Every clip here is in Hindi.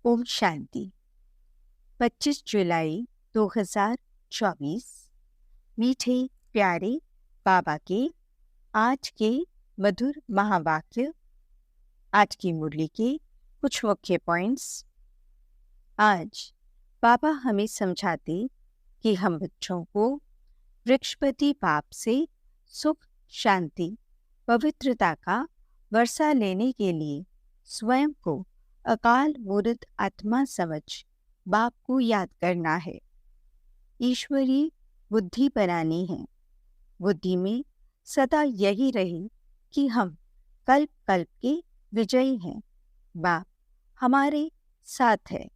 ओम शांति। 25 जुलाई 2024। मीठे प्यारे बाबा के आज के मधुर महावाक्य। आज की मुरली के कुछ मुख्य पॉइंट्स। आज बाबा हमें समझाते कि हम बच्चों को वृक्षपति बाप से सुख, शांति, पवित्रता का वर्षा लेने के लिए स्वयं को अकाल मूर्त आत्मा समझ बाप को याद करना है। ईश्वरीय बुद्धि बनानी है। बुद्धि में सदा यही रहे कि हम कल्प कल्प के विजयी हैं। बाप हमारे साथ है।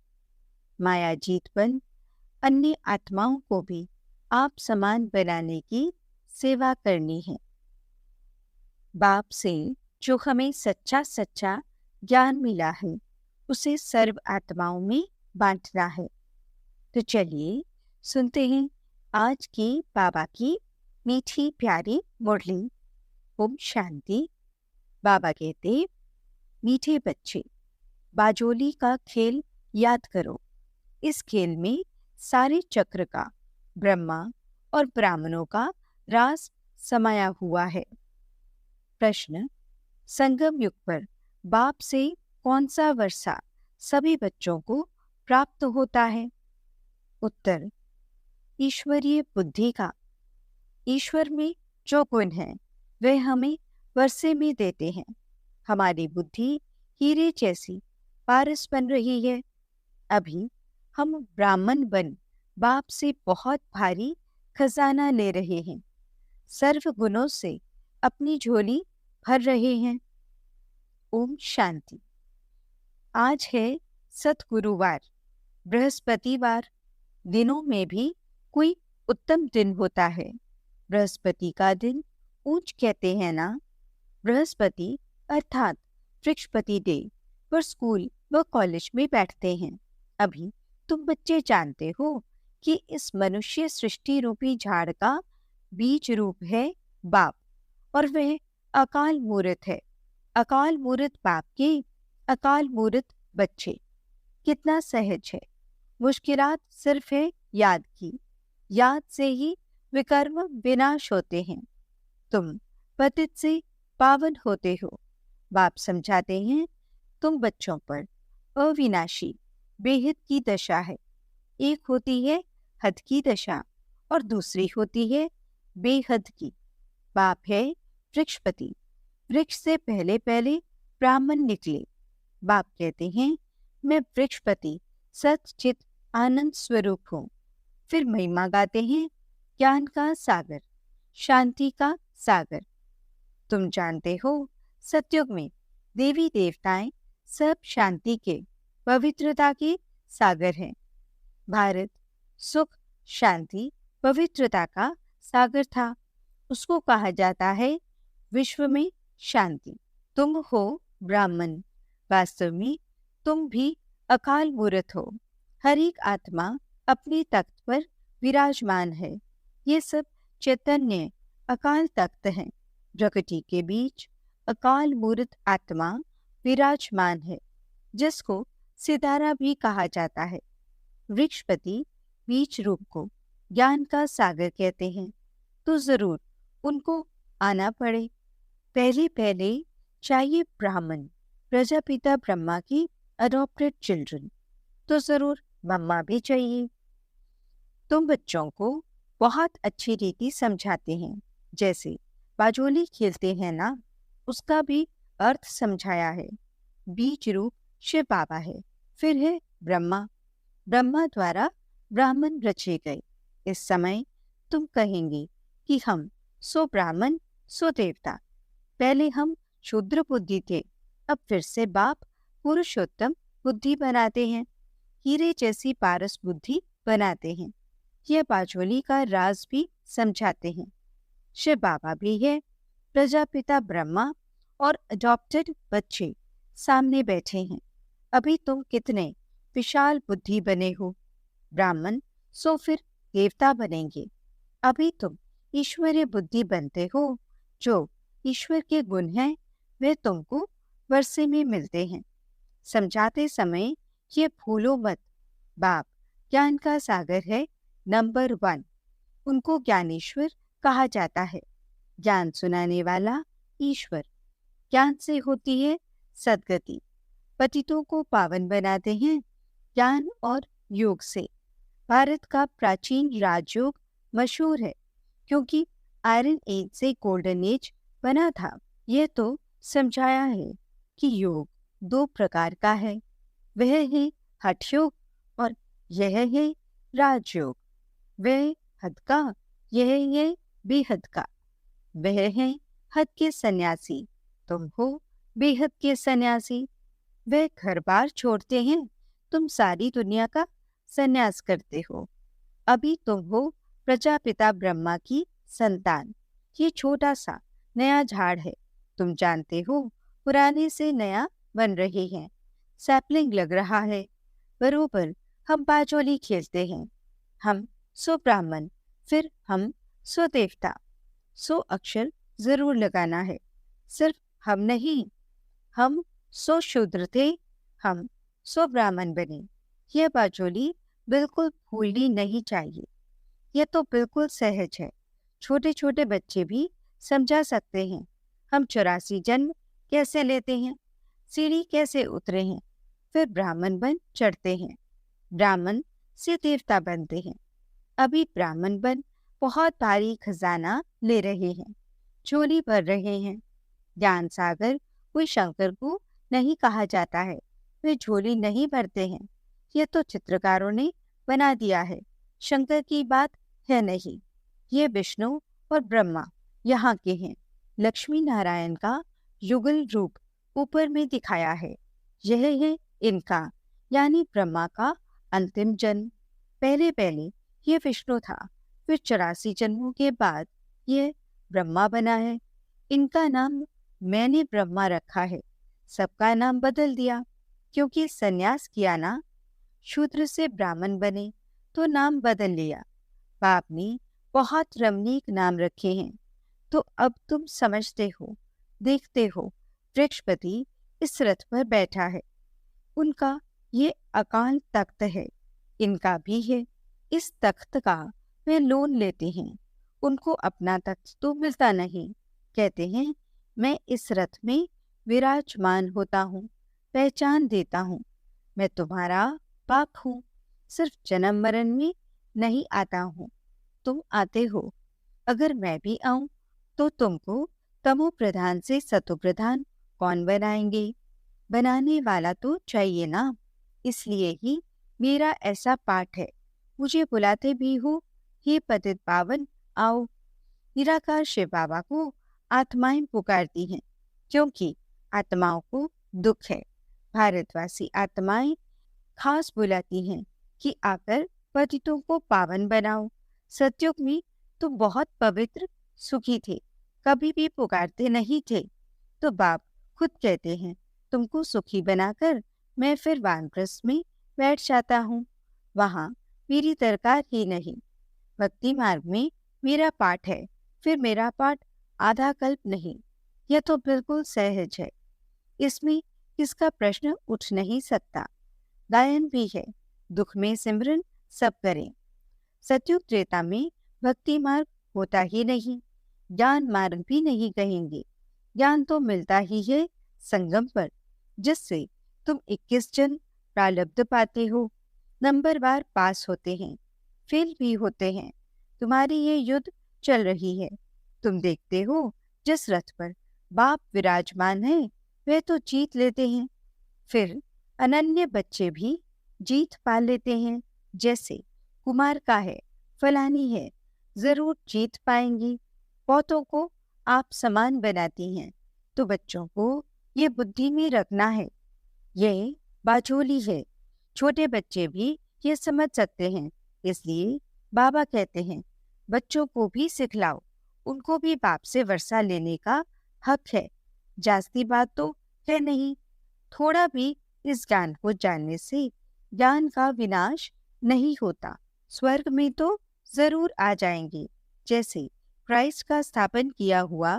माया जीत बन अन्य आत्माओं को भी आप समान बनाने की सेवा करनी है। बाप से जो हमें सच्चा सच्चा ज्ञान मिला है उसे सर्व आत्माओं में बांटना है। तो चलिए सुनते हैं आज की बाबा की मीठी प्यारी मुरली। ओम शांति। बाबा कहते, मीठे बच्चे, बाजोली का खेल याद करो। इस खेल में सारे चक्र का, ब्रह्मा और ब्राह्मणों का राज समाया हुआ है। प्रश्न, संगम युग पर बाप से कौन सा वर्षा सभी बच्चों को प्राप्त होता है? उत्तर, ईश्वरीय बुद्धि का। ईश्वर में जो गुण है वह हमें वर्षे में देते हैं। हमारी बुद्धि हीरे जैसी पारस बन रही है। अभी हम ब्राह्मण बन बाप से बहुत भारी खजाना ले रहे हैं। सर्व गुणों से अपनी झोली भर रहे हैं। ओम शांति। आज है सतगुरुवार, बृहस्पतिवार। दिनों में भी कोई उत्तम दिन होता है। बृहस्पति का दिन ऊंच कहते हैं ना। बृहस्पति अर्थात वृक्षपति डे पर स्कूल व कॉलेज में बैठते हैं। अभी तुम बच्चे जानते हो कि इस मनुष्य सृष्टि रूपी झाड़ का बीज रूप है बाप, और वह अकाल मूर्त है। अकाल मूर्त बाप के अकाल मूर्त बच्चे। कितना सहज है। मुश्किलात सिर्फ है याद की। याद से ही विकर्म विनाश होते हैं। तुम पतित से पावन होते हो। बाप समझाते हैं, तुम बच्चों पर अविनाशी बेहद की दशा है। एक होती है हद की दशा और दूसरी होती है बेहद की। बाप है वृक्षपति। वृक्ष से पहले पहले ब्राह्मण निकले। बाप कहते हैं, मैं वृक्षपति सच्चित आनंद स्वरूप हूँ। फिर महिमा गाते हैं, ज्ञान का सागर, शांति का सागर। तुम जानते हो सतयुग में देवी देवताएं सब शांति के, पवित्रता के सागर हैं। भारत सुख, शांति, पवित्रता का सागर था। उसको कहा जाता है विश्व में शांति। तुम हो ब्राह्मण। वास्तव में तुम भी अकाल मूर्त हो। हर एक आत्मा अपने तख्त पर विराजमान है। ये सब चैतन्य अकाल तख्त हैं। प्रकृति के बीच अकाल मूर्त आत्मा विराजमान है, जिसको सितारा भी कहा जाता है। वृक्षपति बीज रूप को ज्ञान का सागर कहते हैं, तो जरूर उनको आना पड़े। पहले पहले चाहिए ब्राह्मण, प्रजापिता ब्रह्मा की अडॉप्टेड चिल्ड्रन, तो जरूर मम्मा भी चाहिए। तुम बच्चों को बहुत अच्छी रीति समझाते हैं। जैसे बाजोली खेलते हैं ना, उसका भी अर्थ समझाया है। बीज रूप शिव बाबा है। फिर है ब्रह्मा। ब्रह्मा द्वारा ब्राह्मण रचे गए। इस समय तुम कहेंगे कि हम सो ब्राह्मण सो देवता। पहले हम शूद्र बुद्धि थे, अब फिर से बाप पुरुषोत्तम बुद्धि बनाते हैं। हीरे जैसी पारस बुद्धि बनाते हैं। यह बाजोली का राज भी समझाते हैं। शिव बाबा भी है। प्रजापिता ब्रह्मा और अडॉप्टेड बच्चे सामने बैठे हैं। अभी तुम कितने विशाल बुद्धि बने हो। ब्राह्मण सो फिर देवता बनेंगे। अभी तुम ईश्वरीय बुद्धि बनते हो। जो ईश्वर के गुण हैं वे तुमको वर्षे में मिलते हैं। समझाते समय ये भूलो मत, बाप ज्ञान का सागर है नंबर 1। उनको ज्ञानेश्वर कहा जाता है। ज्ञान सुनाने वाला ईश्वर। ज्ञान से होती है सद्गति। पतितों को पावन बनाते हैं ज्ञान और योग से। भारत का प्राचीन राजयोग मशहूर है क्योंकि आयरन एज से गोल्डन एज बना था। यह तो समझाया है कि योग 2 प्रकार का है। वह है हठ योग और यह है राजयोग। वह हद का, यह है बेहद का। वह है हद के सन्यासी, तुम हो बेहद के सन्यासी। वह घर बार छोड़ते हैं, तुम सारी दुनिया का सन्यास करते हो। अभी तुम हो प्रजापिता ब्रह्मा की संतान। ये छोटा सा नया झाड़ है, तुम जानते हो, पुराने से नया बन रहे हैं। सैपलिंग लग रहा है। बरोबर हम बाजोली खेलते हैं। हम सो ब्राह्मण, फिर हम सो देवता। 100 अक्षर जरूर लगाना है। सिर्फ हम नहीं, हम 100 शूद्र थे, हम 100 ब्राह्मण बने। यह बाजोली बिल्कुल भूलनी नहीं चाहिए। यह तो बिल्कुल सहज है, छोटे छोटे बच्चे भी समझा सकते हैं। हम 84 जन्म कैसे लेते हैं, सीढ़ी कैसे उतरे हैं, फिर ब्राह्मण बन चढ़ते हैं, ब्राह्मण से देवता बनते हैं। अभी ब्राह्मण बन बहुत भारी खजाना ले रहे हैं, चोरी भर रहे हैं। ज्ञान सागर कोई शंकर को नहीं कहा जाता है, वे झोली नहीं भरते हैं। यह तो चित्रकारों ने बना दिया है, शंकर की बात है नहीं। ये विष्णु और ब्रह्मा यहाँ के हैं। लक्ष्मी नारायण का युगल रूप ऊपर में दिखाया है। यह है इनका, यानी ब्रह्मा का अंतिम जन्म। पहले पहले ये विष्णु था, फिर 84 जन्मों के बाद ये ब्रह्मा बना है। इनका नाम मैंने ब्रह्मा रखा है, सबका नाम बदल दिया क्योंकि सन्यास किया ना। शूद्र से ब्राह्मण बने तो नाम बदल लिया। बाप ने बहुत रमणीक नाम रखे हैं, तो अब तुम समझते हो। देखते हो वृक्षपति इस रथ पर बैठा है, उनका ये अकाल तख्त है, इनका भी है। इस तख्त का वे लोन लेते हैं, उनको अपना तख्त तो मिलता नहीं। कहते हैं मैं इस रथ में विराजमान होता हूँ, पहचान देता हूँ, मैं तुम्हारा बाप हूँ। सिर्फ जन्म मरण में नहीं आता हूँ, तुम आते हो। अगर मैं भी आऊं तो तुमको तमो प्रधान से सतो प्रधान कौन बनाएंगे? बनाने वाला तो चाहिए ना। इसलिए ही मेरा ऐसा पाठ है। मुझे बुलाते भी हो, हे पतित पावन आओ। निराकार शिव बाबा को आत्माएं पुकारती हैं क्योंकि आत्माओं को दुख है। भारतवासी आत्माएं खास बुलाती हैं कि आकर पतितों को पावन बनाओ। सतयुग में तुम बहुत पवित्र सुखी थे, कभी भी पुकारते नहीं थे, तो बाप खुद कहते हैं तुमको सुखी बनाकर मैं फिर वानप्रस्थ में बैठ जाता हूँ। वहाँ मेरी दरकार ही नहीं। भक्ति मार्ग में मेरा पाठ है, फिर मेरा पाठ आधा कल्प नहीं। यह तो बिल्कुल सहज है, इसमें किसका प्रश्न उठ नहीं सकता। गायन भी है, दुख में सिमरन सब करें। सतयुग त्रेता में भक्ति मार्ग होता ही नहीं, ज्ञान मार्ग भी नहीं कहेंगे। ज्ञान तो मिलता ही है संगम पर, जिससे तुम 21 जन्म प्रारब्ध पाते हो। नंबर बार पास होते हैं, फेल भी होते हैं। तुम्हारी ये युद्ध चल रही है। तुम देखते हो जिस रथ पर बाप विराजमान है वह तो जीत लेते हैं, फिर अनन्य बच्चे भी जीत पा लेते हैं। जैसे कुमार का है, फलानी है, जरूर जीत पाएंगी। पौतों को आप समान बनाती हैं, तो बच्चों को ये बुद्धि में रखना है। ये बाजोली है, छोटे बच्चे भी ये समझ सकते हैं। इसलिए बाबा कहते हैं बच्चों को भी सिखलाओ, उनको भी बाप से वर्षा लेने का हक है। जास्ती बात तो है नहीं। थोड़ा भी इस ज्ञान को जानने से ज्ञान का विनाश नहीं होता। स्वर्ग में तो जरूर आ जाएंगे। जैसे क्राइस्ट का स्थापन किया हुआ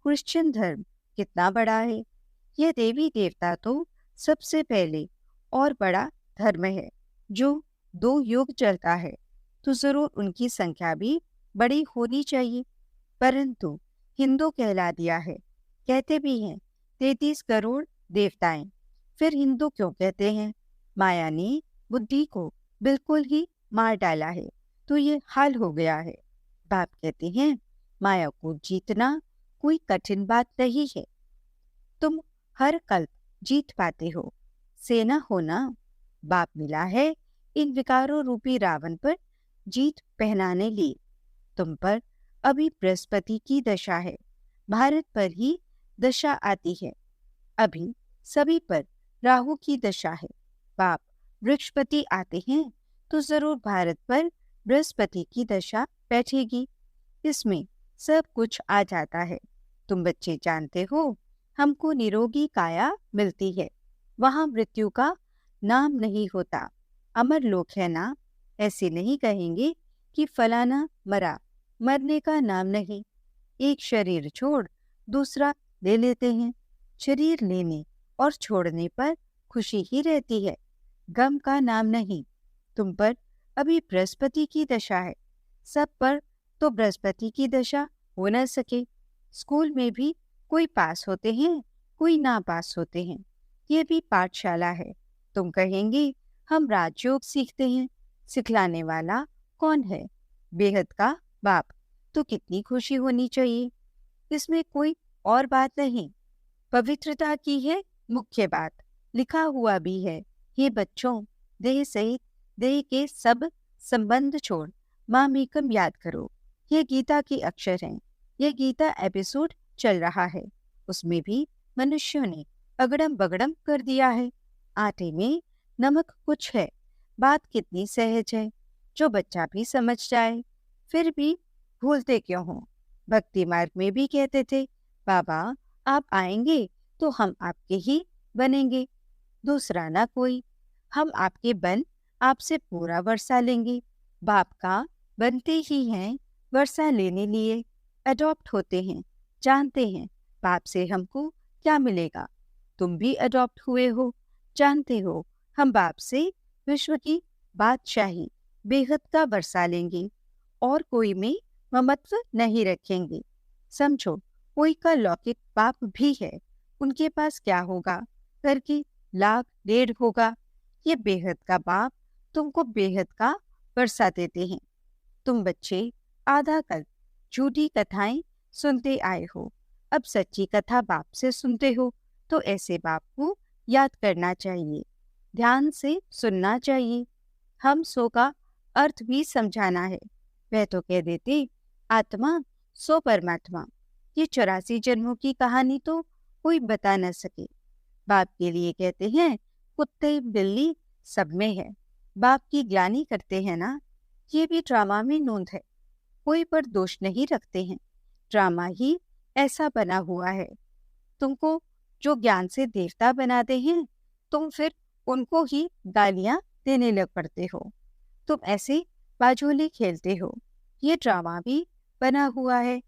क्रिश्चियन धर्म कितना बड़ा है। यह देवी देवता तो सबसे पहले और बड़ा धर्म है जो 2 युग चलता है, तो जरूर उनकी संख्या भी बड़ी होनी चाहिए। परंतु हिंदू कहला दिया है। कहते भी हैं 33 करोड़ देवताएं। फिर हिंदू क्यों कहते हैं? माया ने बुद्धि को बिल्कुल ही मार डाला है, तो ये हाल हो गया है। बाप कहते हैं माया को जीतना कोई कठिन बात नहीं है। तुम हर कल्प जीत पाते हो। सेना होना बाप मिला है इन विकारों रूपी रावण पर जीत पहनाने लिए। तुम पर अभी बृहस्पति की दशा है, भारत पर ही दशा आती है। अभी सभी पर राहु की दशा है। बाप बृहस्पति आते हैं तो जरूर भारत पर बृहस्पति की दशा बैठेगी। इसमें सब कुछ आ जाता है। तुम बच्चे जानते हो, हमको निरोगी काया मिलती है, वहां मृत्यु का नाम नहीं होता। अमर लोग है ना, ऐसे नहीं कहेंगे कि फलाना मरा, मरने का नाम नहीं। एक शरीर छोड़ दूसरा ले लेते हैं। शरीर लेने और छोड़ने पर खुशी ही रहती है, गम का नाम नहीं। तुम पर अभी बृहस्पति की दशा है, सब पर तो बृहस्पति की दशा हो न सके। स्कूल में भी कोई पास होते हैं, कोई ना पास होते हैं। ये भी पाठशाला है। तुम कहेंगे हम राजयोग सीखते हैं, सिखलाने वाला कौन है? बेहद का बाप। तो कितनी खुशी होनी चाहिए। इसमें कोई और बात नहीं, पवित्रता की है मुख्य बात। लिखा हुआ भी है, ये बच्चों, देह सहित देह के सब संबंध छोड़ मामेकम याद करो। ये गीता के अक्षर हैं। यह गीता एपिसोड चल रहा है, उसमें भी मनुष्यों ने अगड़म बगड़म कर दिया है। आटे में नमक कुछ है। बात कितनी सहज है, जो बच्चा भी समझ जाए। फिर भी भूलते क्यों हो? भक्ति मार्ग में भी कहते थे, बाबा आप आएंगे तो हम आपके ही बनेंगे, दूसरा ना कोई। हम आपके बन आपसे पूरा वर्षा लेंगे। बाप का बनते ही हैं, वर्षा लेने लिए अडॉप्ट होते हैं, जानते हैं बाप से हमको क्या मिलेगा। तुम भी अडॉप्ट हुए हो, जानते हो हम बाप से विश्व की बादशाही बेहद का वर्षा लेंगे और कोई में ममत्व नहीं रखेंगे। समझो कोई का लौकिक बाप भी है, उनके पास क्या होगा करके 1,00,000 होगा। ये बेहद का बाप तुमको बेहद का वर्षा देते हैं। तुम बच्चे आधा कल झूठी कथाएं सुनते आए हो, अब सच्ची कथा बाप से सुनते हो, तो ऐसे बाप को याद करना चाहिए, ध्यान से सुनना चाहिए। हम सो का अर्थ भी समझाना है। वह तो कह देते आत्मा सो परमात्मा। ये 84 जन्मों की कहानी तो कोई बता न सके। बाप के लिए कहते हैं कुत्ते बिल्ली सब में है, बाप की ग्लानि करते हैं ना। ये भी ड्रामा में नोंद है, कोई पर दोष नहीं रखते हैं। ड्रामा ही ऐसा बना हुआ है। तुमको जो ज्ञान से देवता बनाते हैं, तुम फिर उनको ही गालियां देने लग पड़ते हो। तुम ऐसे बाजोली खेलते हो, ये ड्रामा भी बना हुआ है।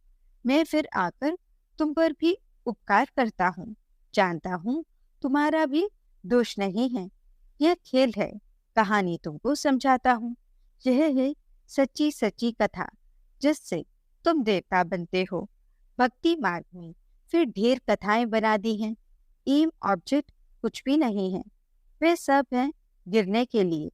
मैं फिर आकर तुम पर भी उपकार करता हूँ, जानता हूँ तुम्हारा भी दोष नहीं है। यह खेल है, कहानी तुमको समझाता हूँ। यह है सच्ची सच्ची कथा, जिससे तुम देवता बनते हो। भक्ति मार्ग में फिर ढेर कथाएं बना दी हैं। एम ऑब्जेक्ट कुछ भी नहीं है, वे सब हैं गिरने के लिए।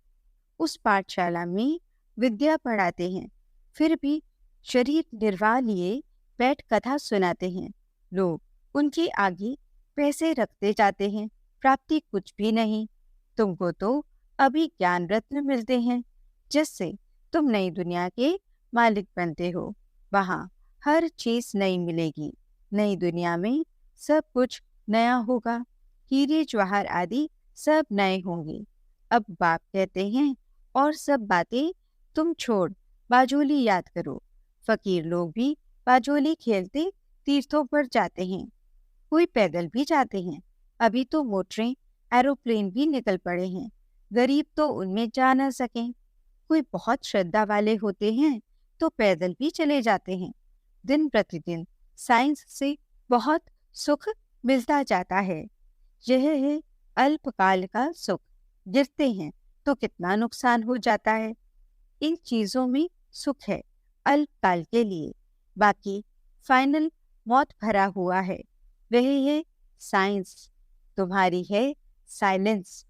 उस पाठशाला में विद्या पढ़ाते हैं, फिर भी शरीर निर्वाह लिए बैठ कथा सुनाते हैं। लोग उनके आगे पैसे रखते जाते हैं, प्राप्ति कुछ भी नहीं। तुमको तो अभी ज्ञान रत्न मिलते हैं, जिससे तुम नई दुनिया के मालिक बनते हो। वहाँ हर चीज नई मिलेगी। नई दुनिया में सब कुछ नया होगा, हीरे जवाहर आदि सब नए होंगे। अब बाप कहते हैं और सब बातें तुम छोड़ बाजोली याद करो। फकीर लोग भी बाजोली खेलते तीर्थों पर जाते हैं, कोई पैदल भी जाते हैं। अभी तो मोटरें एरोप्लेन भी निकल पड़े हैं, गरीब तो उनमें जा न सकें। कोई बहुत श्रद्धा वाले होते हैं तो पैदल भी चले जाते हैं। दिन प्रतिदिन साइंस से बहुत सुख मिलता जाता है। यह है अल्पकाल का सुख, गिरते हैं तो कितना नुकसान हो जाता है। इन चीजों में सुख है अल्पकाल के लिए, बाकी फाइनल मौत भरा हुआ है। वह है साइंस, तुम्हारी है साइलेंस।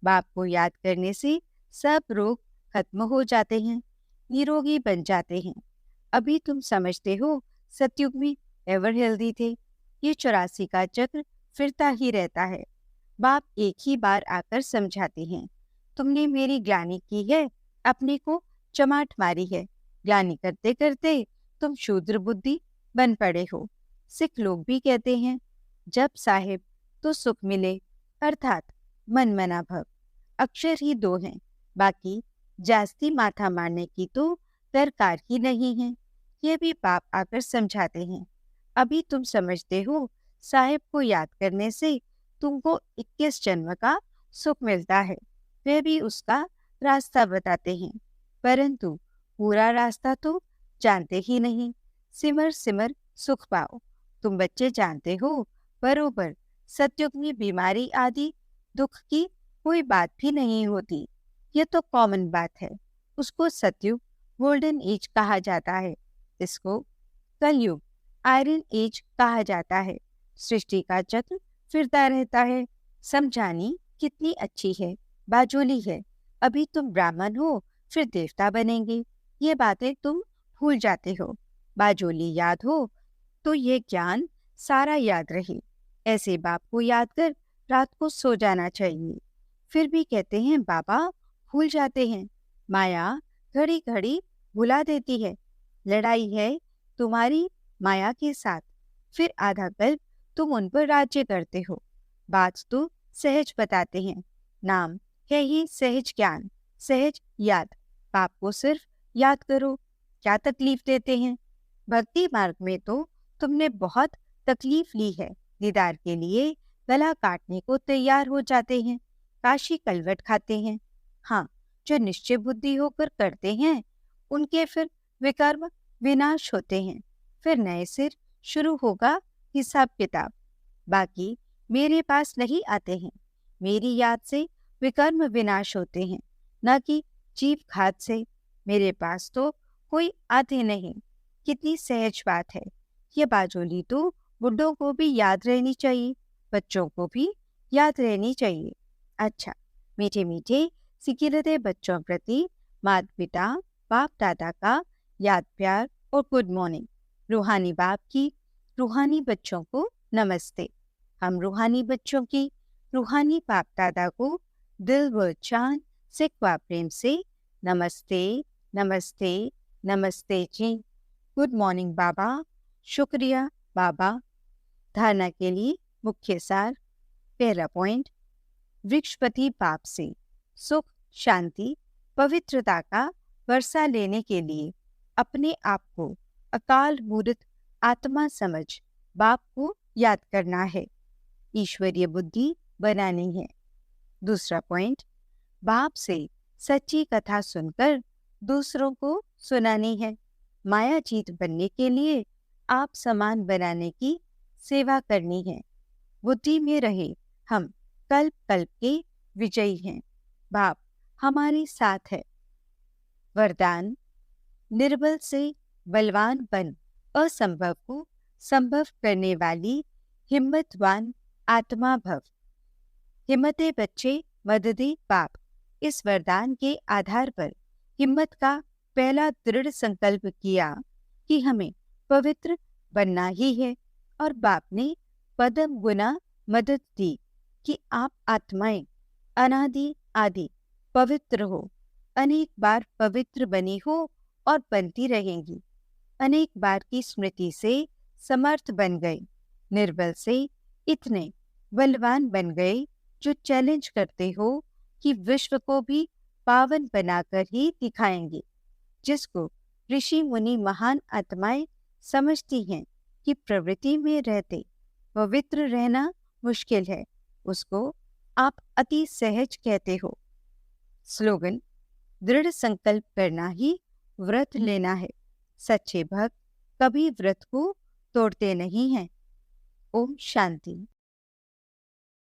बाप को याद करने से सब रोग खत्म हो जाते हैं, निरोगी बन जाते हैं। अभी तुम समझते हो सतयुग में एवर हेल्दी थे। ये 84 का चक्र फिरता ही रहता है। बाप एक ही बार आकर समझाते हैं, तुमने मेरी ग्लानि की है, अपने को चमाट मारी है। ग्लानि करते करते तुम शूद्र बुद्धि बन पड़े हो। सिख लोग भी कहते हैं, जब साहिब तो सुख मिले, अर्थात मन मना भव। अक्षर ही दो हैं, बाकी जास्ती माथा मारने की तो दरकार ही नहीं है। ये भी बाप आकर समझाते हैं। अभी तुम समझते हो साहिब को याद करने से तुमको 21 जन्म का सुख मिलता है। वे भी उसका रास्ता बताते हैं, परंतु पूरा रास्ता तो जानते ही नहीं। सिमर सिमर सुख पाओ। तुम बच्चे जानते हो बरोबर सतयुग में बीमारी आदि दुख की कोई बात भी नहीं होती। ये तो कॉमन बात है। उसको सतयुग गोल्डन एज कहा जाता है, इसको कलयुग आयरन एज कहा जाता है। सृष्टि का चक्र फिरता रहता है। समझानी कितनी अच्छी है, बाजोली है। अभी तुम ब्राह्मण हो, फिर देवता बनेंगे, ये बातें तुम भूल जाते हो। बाजोली याद हो तो ये ज्ञान सारा याद रहे। ऐसे बाप को याद कर रात को सो जाना चाहिए। फिर भी कहते हैं बाबा भूल जाते हैं। माया घड़ी घड़ी भुला देती है। लड़ाई है तुम्हारी माया के साथ। फिर आधा कल्प तुम उन पर राज्य करते हो। बात तो सहज बताते हैं, नाम है ही सहज ज्ञान, सहज याद। बाप को सिर्फ याद करो, क्या तकलीफ देते हैं। भक्ति मार्ग में तो तुमने बहुत तकलीफ ली है। दीदार के लिए गला काटने को तैयार हो जाते हैं, काशी कलवट खाते हैं। हाँ, जो निश्चय बुद्धि होकर करते हैं उनके फिर विकर्म विनाश होते हैं। फिर नए सिर शुरू होगा हिसाब किताब। बाकी मेरे पास नहीं आते हैं। मेरी याद से विकर्म विनाश होते हैं, न कि जीव घात से। मेरे पास तो कोई आते नहीं। कितनी सहज बात है। ये बाजोली तो बुड्ढों को भी याद रहनी चाहिए, बच्चों को भी याद रहनी चाहिए। अच्छा, मीठे मीठे सिकिलते बच्चों प्रति माता पिता बाप दादा का याद प्यार और गुड मॉर्निंग। रूहानी बाप की रूहानी बच्चों को नमस्ते। हम रूहानी बच्चों की रूहानी बाप दादा को दिल व जान से व प्रेम से नमस्ते नमस्ते नमस्ते जी। गुड मॉर्निंग बाबा। शुक्रिया बाबा। धारणा के लिए मुख्य सार। पहला पॉइंट, वृक्षपति बाप से सुख शांति पवित्रता का वर्षा लेने के लिए अपने आप को अकाल मूर्त आत्मा समझ बाप को याद करना है, ईश्वरीय बुद्धि बनानी है। दूसरा पॉइंट, बाप से सच्ची कथा सुनकर दूसरों को सुनानी है। माया जीत बनने के लिए आप समान बनाने की सेवा करनी है। बुद्धि में रहे हम कल्प कल्प के विजयी हैं। बाप हमारे साथ है। वरदान, निर्बल से बलवान बन असंभव को संभव करने वाली हिम्मतवान आत्मा भव। हिम्मते बच्चे मददे बाप। इस वरदान के आधार पर हिम्मत का पहला दृढ़ संकल्प किया कि हमें पवित्र बनना ही है, और बाप ने पदम गुना मदद दी कि आप आत्माएं अनादि आदि पवित्र हो। अनेक बार पवित्र बनी हो और बनती रहेंगी। अनेक बार की स्मृति से समर्थ बन गए। निर्बल से इतने बलवान बन गए जो चैलेंज करते हो कि विश्व को भी पावन बनाकर ही दिखाएंगे। जिसको ऋषि मुनि महान आत्माएं समझती हैं कि प्रवृत्ति में रहते पवित्र रहना मुश्किल है, उसको आप अति सहज कहते हो। स्लोगन, दृढ़ संकल्प करना ही व्रत लेना है। सच्चे भक्त कभी व्रत को तोड़ते नहीं हैं। ओम शांति।